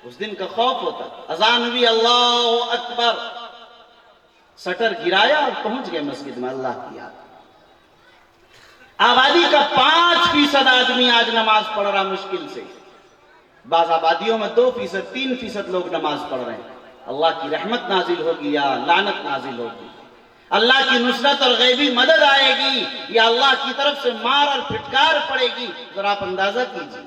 اس دن کا خوف ہوتا. اذان ہوئی اللہ اکبر، سٹر گرایا اور پہنچ گئے مسجد میں اللہ کی یاد. آبادی کا 5% آدمی آج نماز پڑھ رہا مشکل سے. بعض آبادیوں میں 2%، 3% لوگ نماز پڑھ رہے ہیں. اللہ کی رحمت نازل ہوگی یا لعنت نازل ہوگی؟ اللہ کی نصرت اور غیبی مدد آئے گی یا اللہ کی طرف سے مار اور پھٹکار پڑے گی؟ ذرا آپ اندازہ کیجیے.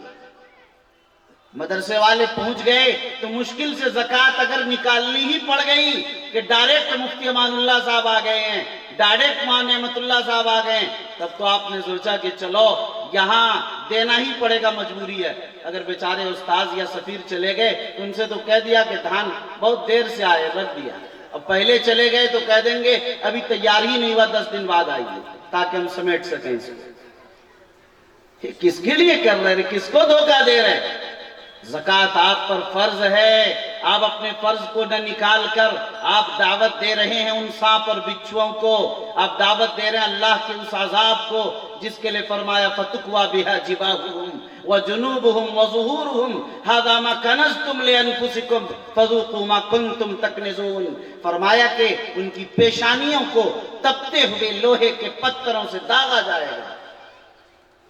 مدرسے والے پہنچ گئے تو مشکل سے زکوٰۃ اگر نکالنی ہی پڑ گئی کہ ڈائریکٹ مفتی امان اللہ صاحب آ گئے ہیں، ڈائریکٹ مولانا نعمت اللہ صاحب آ گئے ہیں، تب تو آپ نے سوچا کہ چلو یہاں دینا ہی پڑے گا، مجبوری ہے. اگر بیچارے استاذ یا سفیر چلے گئے تو ان سے تو کہہ دیا کہ دھان بہت دیر سے آئے، رکھ دیا. اب پہلے چلے گئے تو کہہ دیں گے ابھی تیار ہی نہیں ہوا، 10 دن بعد آئیے تاکہ ہم سمیٹ سکیں اس کو. یہ کس کے لیے کر رہے ہیں؟ کس کو دھوکہ دے رہے ہیں؟ زکوٰۃ آپ پر فرض ہے. آپ اپنے فرض کو نہ نکال کر آپ دعوت دے رہے ہیں ان سانپ اور بچھوؤں کو. آپ دعوت دے رہے ہیں اللہ کے اس عذاب کو جس کے لئے فرمایا فَتُقْوَى بِهَا جِبَاهُهُمْ وَجُنُوبُهُمْ وَظُهُورُهُمْ هَذَا مَا كَنَزْتُمْ لِأَنفُسِكُمْ فَذُوقُوا مَا كُنْتُمْ تَكْنِزُونَ. فرمایا کہ ان کی پیشانیوں کو تپتے ہوئے لوہے کے پتھروں سے داغا جائے گا،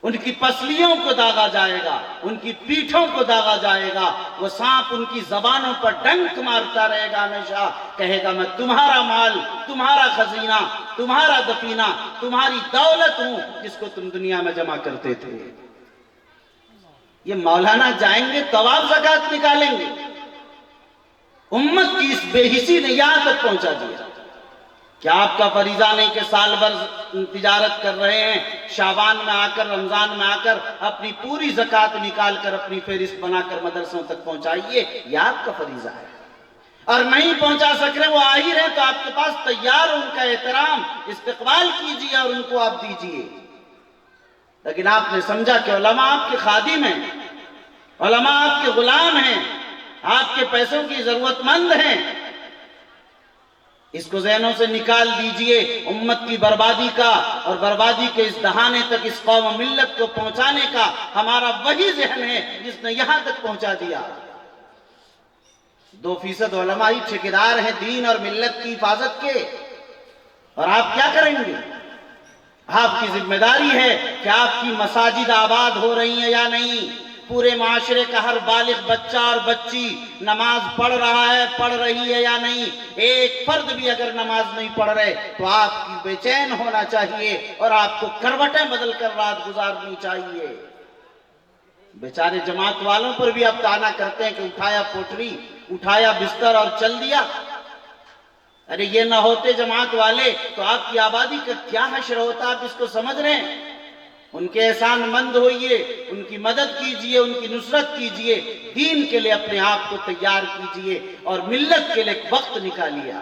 ان کی پسلیوں کو داغا جائے گا، ان کی پیٹھوں کو داغا جائے گا. وہ سانپ ان کی زبانوں پر ڈنک مارتا رہے گا، ہمیشہ کہے گا میں تمہارا مال، تمہارا خزینہ، تمہارا دفینہ، تمہاری دولت ہوں جس کو تم دنیا میں جمع کرتے تھے. یہ مولانا جائیں گے تو آپ زکوٰۃ نکالیں گے؟ امت کی اس بے حسی نے یہاں تک پہنچا دیا. کیا آپ کا فریضہ نہیں کہ سال بھر تجارت کر رہے ہیں، شعبان میں آ کر، رمضان میں آ کر اپنی پوری زکوٰۃ نکال کر اپنی فہرست بنا کر مدرسوں تک پہنچائیے؟ یہ آپ کا فریضہ ہے. اور نہیں پہنچا سک رہے، وہ آ ہی رہے تو آپ کے پاس تیار ان کا احترام استقبال کیجیے اور ان کو آپ دیجیے. لیکن آپ نے سمجھا کہ علماء آپ کے خادم ہیں، علماء آپ کے غلام ہیں، آپ کے پیسوں کی ضرورت مند ہیں. اس کو ذہنوں سے نکال دیجئے. امت کی بربادی کا اور بربادی کے اس دہانے تک اس قوم و ملت کو پہنچانے کا ہمارا وہی ذہن ہے جس نے یہاں تک پہنچا دیا. 2% علماء ہی ٹھیکیدار ہیں دین اور ملت کی حفاظت کے، اور آپ کیا کریں گے؟ آپ کی ذمہ داری ہے کہ آپ کی مساجد آباد ہو رہی ہیں یا نہیں. پورے معاشرے کا ہر بالغ بچہ اور بچی نماز پڑھ رہا ہے، پڑھ رہی ہے یا نہیں. ایک فرد بھی اگر نماز نہیں پڑھ رہے تو آپ کی بے چین ہونا چاہیے اور آپ کو کروٹیں بدل کر رات گزارنی چاہیے. بیچارے جماعت والوں پر بھی آپ طعنہ کرتے ہیں کہ اٹھایا پوٹری، اٹھایا بستر اور چل دیا. ارے یہ نہ ہوتے جماعت والے تو آپ کی آبادی کا کیا حشر ہوتا؟ آپ اس کو سمجھ رہے ہیں؟ ان کے احسان مند ہوئیے، ان کی مدد کیجئے، ان کی نصرت کیجئے، دین کے لئے اپنے آپ کو تیار کیجئے اور ملت کے لئے وقت نکالیے.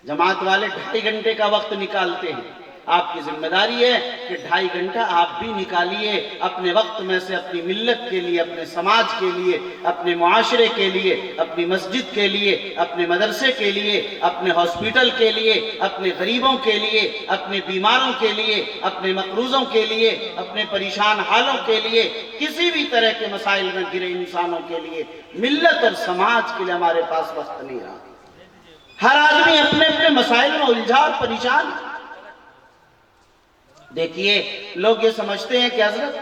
جماعت والے 2.5 گھنٹے کا وقت نکالتے ہیں. آپ کی ذمہ داری ہے کہ 2.5 گھنٹہ آپ بھی نکالیے اپنے وقت میں سے، اپنی ملت کے لیے، اپنے سماج کے لیے، اپنے معاشرے کے لیے، اپنی مسجد کے لیے، اپنے مدرسے کے لیے، اپنے ہاسپٹل کے لیے، اپنے غریبوں کے لیے، اپنے بیماروں کے لیے، اپنے مقروضوں کے لیے، اپنے پریشان حالوں کے لیے، کسی بھی طرح کے مسائل میں گرے انسانوں کے لیے، ملت اور سماج کے لیے ہمارے پاس وقت نہیں رہا. ہر آدمی اپنے اپنے مسائل میں الجھا اور پریشان. دیکھیے لوگ یہ سمجھتے ہیں کہ حضرت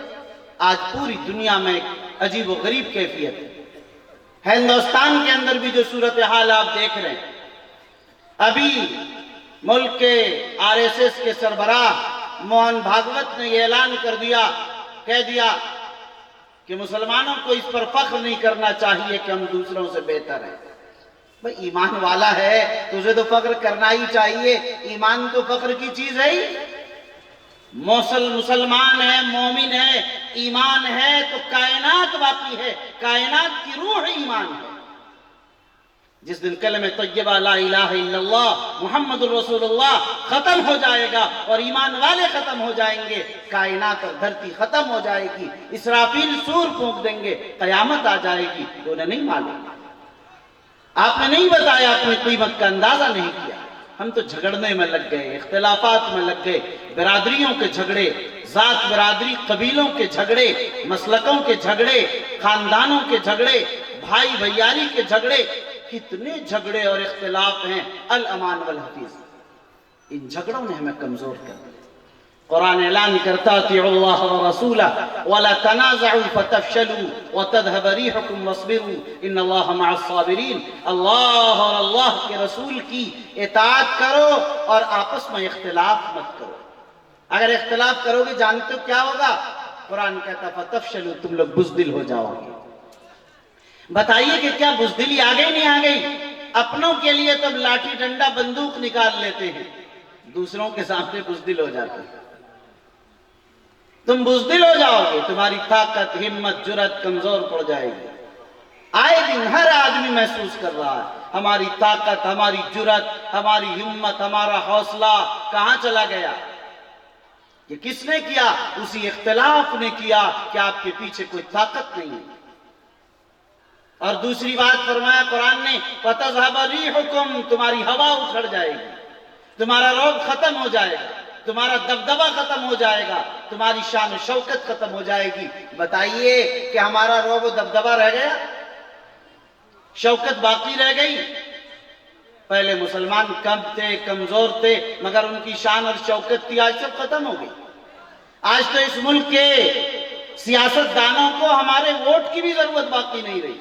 آج پوری دنیا میں ایک عجیب و غریب کیفیت ہے. ہندوستان کے اندر بھی جو صورتحال آپ دیکھ رہے ہیں، ابھی ملک کے RSS کے سربراہ موہن بھاگوت نے یہ اعلان کر دیا، کہہ دیا کہ مسلمانوں کو اس پر فخر نہیں کرنا چاہیے کہ ہم دوسروں سے بہتر ہیں. بھئی ایمان والا ہے تجھے تو فخر کرنا ہی چاہیے. ایمان تو فخر کی چیز ہے ہی. مسلمان ہے، مومن ہے، ایمان ہے تو کائنات باقی ہے. کائنات کی روح ایمان ہے. جس دن کلمہ طیبہ لا الہ الا اللہ محمد الرسول اللہ ختم ہو جائے گا اور ایمان والے ختم ہو جائیں گے، کائنات اور دھرتی ختم ہو جائے گی، اسرافیل سور پھونک دیں گے، قیامت آ جائے گی. تو انہیں نہیں معلوم، آپ نے نہیں بتایا، اپنی قیمت کا اندازہ نہیں کیا. ہم تو جھگڑنے میں لگ گئے، اختلافات میں لگ گئے، برادریوں کے جھگڑے، ذات برادری قبیلوں کے جھگڑے، مسلکوں کے جھگڑے، خاندانوں کے جھگڑے، بھائی بھیاری کے جھگڑے، کتنے جھگڑے اور اختلاف ہیں، الامان والحفیظ، ان جھگڑوں نے ہمیں کمزور کر دیا۔ قرآن اعلان کرتا اطیعوا اللہ ورسولہ ولا تنازعوا فتفشلوا وتذهب ريحكم واصبروا ان اللہ مع الصابرین، اللہ اور اللہ کے رسول کی اطاعت کرو اور آپس میں اختلاف مت کرو۔ اگر اختلاف کرو گے جانتے ہو کیا ہوگا؟ قرآن کہتا فتفشلوا، تم لوگ بزدل ہو جاؤ گے۔ بتائیے کہ کیا بزدلی آ گئی نہیں آ گئی؟ اپنوں کے لیے تم لاٹھی ڈنڈا بندوق نکال لیتے ہیں، دوسروں کے سامنے بزدل ہو جاتے ہیں۔ تم بزدل ہو جاؤ گے، تمہاری طاقت، ہمت، جرات کمزور پڑ جائے گی۔ آئے دن ہر آدمی محسوس کر رہا ہے ہماری طاقت، ہماری جرات، ہماری ہمت، ہمارا حوصلہ کہاں چلا گیا؟ یہ کس نے کیا؟ اسی اختلاف نے کیا کہ آپ کے پیچھے کوئی طاقت نہیں ہے۔ اور دوسری بات فرمایا قرآن نے فَتَذْهَبَ رِيحُكُمْ، تمہاری ہوا اکھڑ جائے گی، تمہارا روب ختم ہو جائے گا، تمہارا دبدبہ ختم ہو جائے گا، تمہاری شان و شوکت ختم ہو جائے گی۔ بتائیے کہ ہمارا روب و دبدبہ رہ گیا؟ شوکت باقی رہ گئی؟ پہلے مسلمان کم تھے، کمزور تھے، مگر ان کی شان اور شوکت تھی، آج سب ختم ہو گئی۔ آج تو اس ملک کے سیاست دانوں کو ہمارے ووٹ کی بھی ضرورت باقی نہیں رہی۔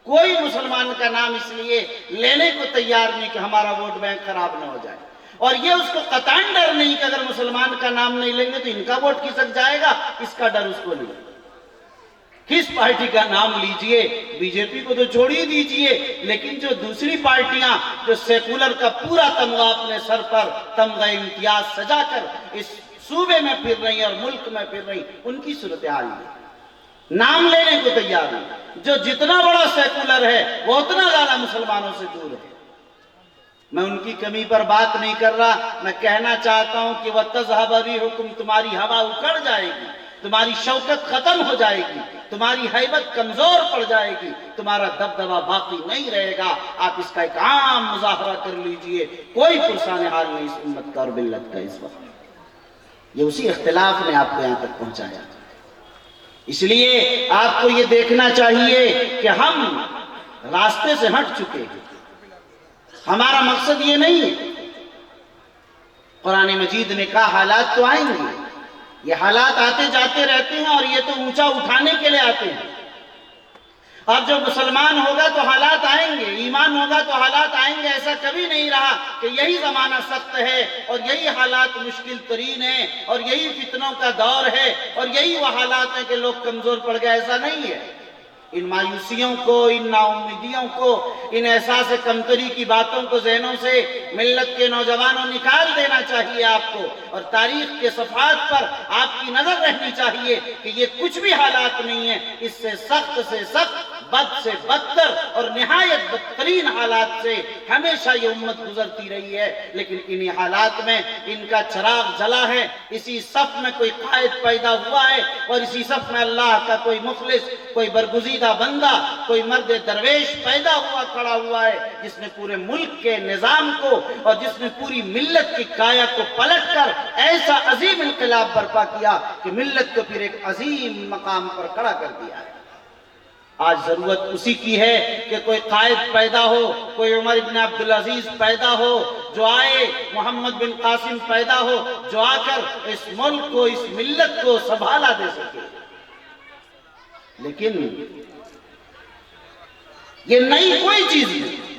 کوئی مسلمان کا نام اس لیے لینے کو تیار نہیں کہ ہمارا ووٹ بینک خراب نہ ہو جائے، اور یہ اس کو قطعاً ڈر نہیں کہ اگر مسلمان کا نام نہیں لیں گے تو ان کا ووٹ کھسک جائے گا، اس کا ڈر اس کو نہیں۔ کس پارٹی کا نام لیجئے، بی جے پی کو تو چھوڑ ہی دیجئے، لیکن جو دوسری پارٹیاں جو سیکولر کا پورا تمغہ اپنے سر پر تمغہ امتیاز سجا کر اس صوبے میں پھر رہی اور ملک میں پھر رہی، ان کی صورتحال ہے، نام لینے کو تیار نہیں۔ جو جتنا بڑا سیکولر ہے وہ اتنا زیادہ مسلمانوں سے دور ہے۔ میں ان کی کمی پر بات نہیں کر رہا، میں کہنا چاہتا ہوں کہ وَتَذْهَبَ رِيحُكُمْ، تمہاری ہوا اکھڑ جائے گی، تمہاری شوکت ختم ہو جائے گی، تمہاری ہیبت کمزور پڑ جائے گی، تمہارا دبدبہ باقی نہیں رہے گا۔ آپ اس کا ایک عام مظاہرہ کر لیجئے، کوئی پرسان حال نہیں اس امت کا اور ملت کا اس وقت۔ یہ اسی اختلاف نے آپ کو یہاں تک پہنچایا۔ اس لیے آپ کو یہ دیکھنا چاہیے کہ ہم راستے سے ہٹ چکے ہیں، ہمارا مقصد یہ نہیں ہے۔ قرآن مجید نے کہا حالات تو آئیں گے، یہ حالات آتے جاتے رہتے ہیں، اور یہ تو اونچا اٹھانے کے لیے آتے ہیں۔ اب جو مسلمان ہوگا تو حالات آئیں گے، ایمان ہوگا تو حالات آئیں گے۔ ایسا کبھی نہیں رہا کہ یہی زمانہ سخت ہے اور یہی حالات مشکل ترین ہیں اور یہی فتنوں کا دور ہے اور یہی وہ حالات ہیں کہ لوگ کمزور پڑ گئے، ایسا نہیں ہے۔ ان مایوسیوں کو، ان نا امیدیوں کو، ان احساس کمتری کی باتوں کو ذہنوں سے ملت کے نوجوانوں نکال دینا چاہیے آپ کو، اور تاریخ کے صفحات پر آپ کی نظر رہنی چاہیے کہ یہ کچھ بھی حالات نہیں ہیں، اس سے سخت، بد سے بدتر اور نہایت بدترین حالات سے ہمیشہ یہ امت گزرتی رہی ہے۔ لیکن انہی حالات میں ان کا چراغ جلا ہے، اسی صف میں کوئی قائد پیدا ہوا ہے، اور اسی صف میں اللہ کا کوئی مخلص، کوئی برگزیدہ بندہ، کوئی مرد درویش پیدا ہوا، کھڑا ہوا ہے، جس نے پورے ملک کے نظام کو اور جس نے پوری ملت کی کایا کو پلٹ کر ایسا عظیم انقلاب برپا کیا کہ ملت کو پھر ایک عظیم مقام پر کھڑا کر دیا ہے۔ آج ضرورت اسی کی ہے کہ کوئی قائد پیدا ہو، کوئی عمر بن عبدالعزیز پیدا ہو جو آئے، محمد بن قاسم پیدا ہو جو آ کر اس ملک کو، اس ملت کو سنبھالا دے سکے۔ لیکن یہ نئی کوئی چیز نہیں۔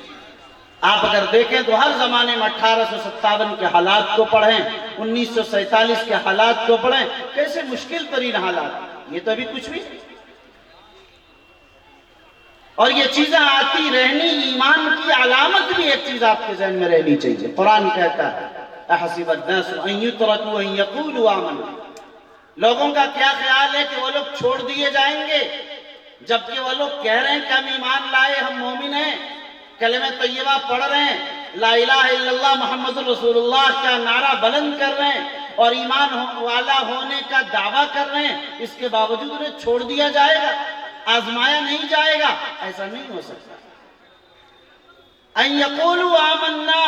آپ اگر دیکھیں تو ہر زمانے میں 1857 کے حالات کو پڑھیں، 1947 کے حالات کو پڑھیں، کیسے مشکل ترین حالات، یہ تو ابھی کچھ بھی نہیں۔ اور یہ چیزیں آتی رہنی ایمان کی علامت بھی ایک چیز آپ کے ذہن میں رہنی چاہیے۔ قرآن کہتا ہے احسب الناس ان یترکوا ان یقولوا آمنا، لوگوں کا کیا خیال ہے کہ وہ لوگ چھوڑ دیے جائیں گے جبکہ وہ لوگ کہہ رہے ہیں کہ ہم ایمان لائے، ہم مومن ہیں، کلمہ طیبہ پڑھ رہے ہیں، لا الہ الا اللہ محمد رسول اللہ کا نعرہ بلند کر رہے ہیں اور ایمان والا ہونے کا دعویٰ کر رہے ہیں، اس کے باوجود انہیں چھوڑ دیا جائے گا، آزمایا نہیں جائے گا؟ ایسا نہیں ہو سکتا۔ ان یقولوا آمنا،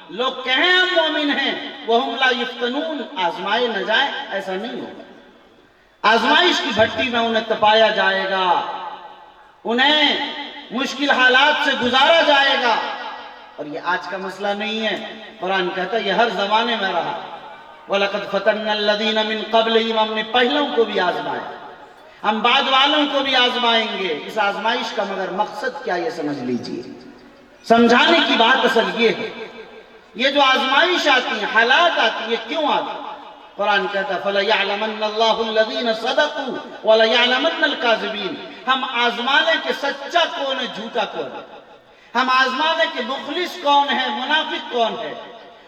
لوگ کہیں ہم مومن ہیں، وہم لا یفتنون، آزمائے نہ جائیں، ایسا نہیں ہوگا۔ آزمائش کی بھٹی میں انہیں تپایا جائے گا۔ انہیں مشکل حالات سے گزارا جائے گا. اور یہ آج کا مسئلہ نہیں ہے، قرآن کہتا ہے یہ ہر زمانے میں رہا. وَلَقَدْ فَتَنَّا الَّذِينَ مِن قَبْلِهِمْ، ہم نے پہلوں کو بھی آزمایا، ہم بعد والوں کو بھی آزمائیں گے. اس آزمائش کا مگر مقصد کیا یہ سمجھ لیجئے. سمجھانے کی بات اصل یہ ہے، یہ جو آزمائش آتی ہیں، حالات آتی ہیں، یہ کیوں آتی ہیں؟ قرآن کہتا ہے فَلَيَعْلَمَنَّ اللَّهُ الَّذِينَ صَدَقُوا وَلَيَعْلَمَنَّ الْكَاذِبِينَ. ہم آزمانے کہ سچا کون ہے، جھوٹا کون ہے. ہم آزمانے کہ مخلص کون ہے، منافق کون ہے.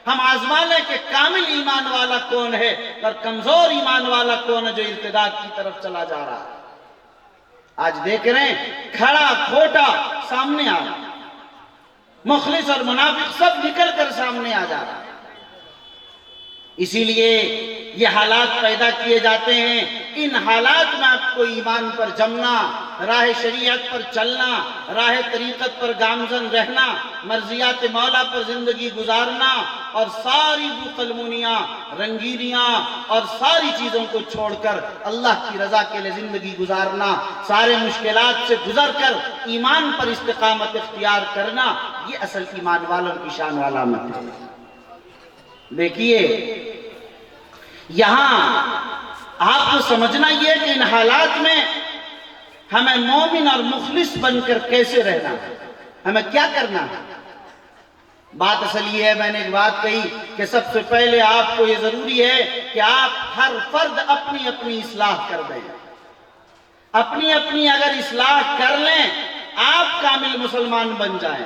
ہم آزمانے کہ کامل ایمان والا کون ہے اور کمزور ایمان والا کون ہے جو ارتداد کی طرف چلا جا رہا ہے. آج دیکھ رہے ہیں کھڑا کھوٹا سامنے آ رہا ہے، مخلص اور منافق سب نکل کر سامنے آ جا رہا ہے. اسی لیے یہ حالات پیدا کیے جاتے ہیں. ان حالات میں آپ کو ایمان پر جمنا، راہ شریعت پر چلنا، راہ طریقت پر گامزن رہنا، مرضیات مولا پر زندگی گزارنا اور ساری بوقلمونیاں، رنگینیاں اور ساری چیزوں کو چھوڑ کر اللہ کی رضا کے لیے زندگی گزارنا، سارے مشکلات سے گزر کر ایمان پر استقامت اختیار کرنا، یہ اصل ایمان والوں کی شان و علامت ہے. دیکھیے یہاں آپ کو سمجھنا یہ کہ ان حالات میں ہمیں مومن اور مخلص بن کر کیسے رہنا ہے، ہمیں کیا کرنا ہے. بات اصل یہ ہے، میں نے ایک بات کہی کہ سب سے پہلے آپ کو یہ ضروری ہے کہ آپ ہر فرد اپنی اپنی اصلاح کر دیں. اپنی اپنی اگر اصلاح کر لیں آپ کامل مسلمان بن جائیں.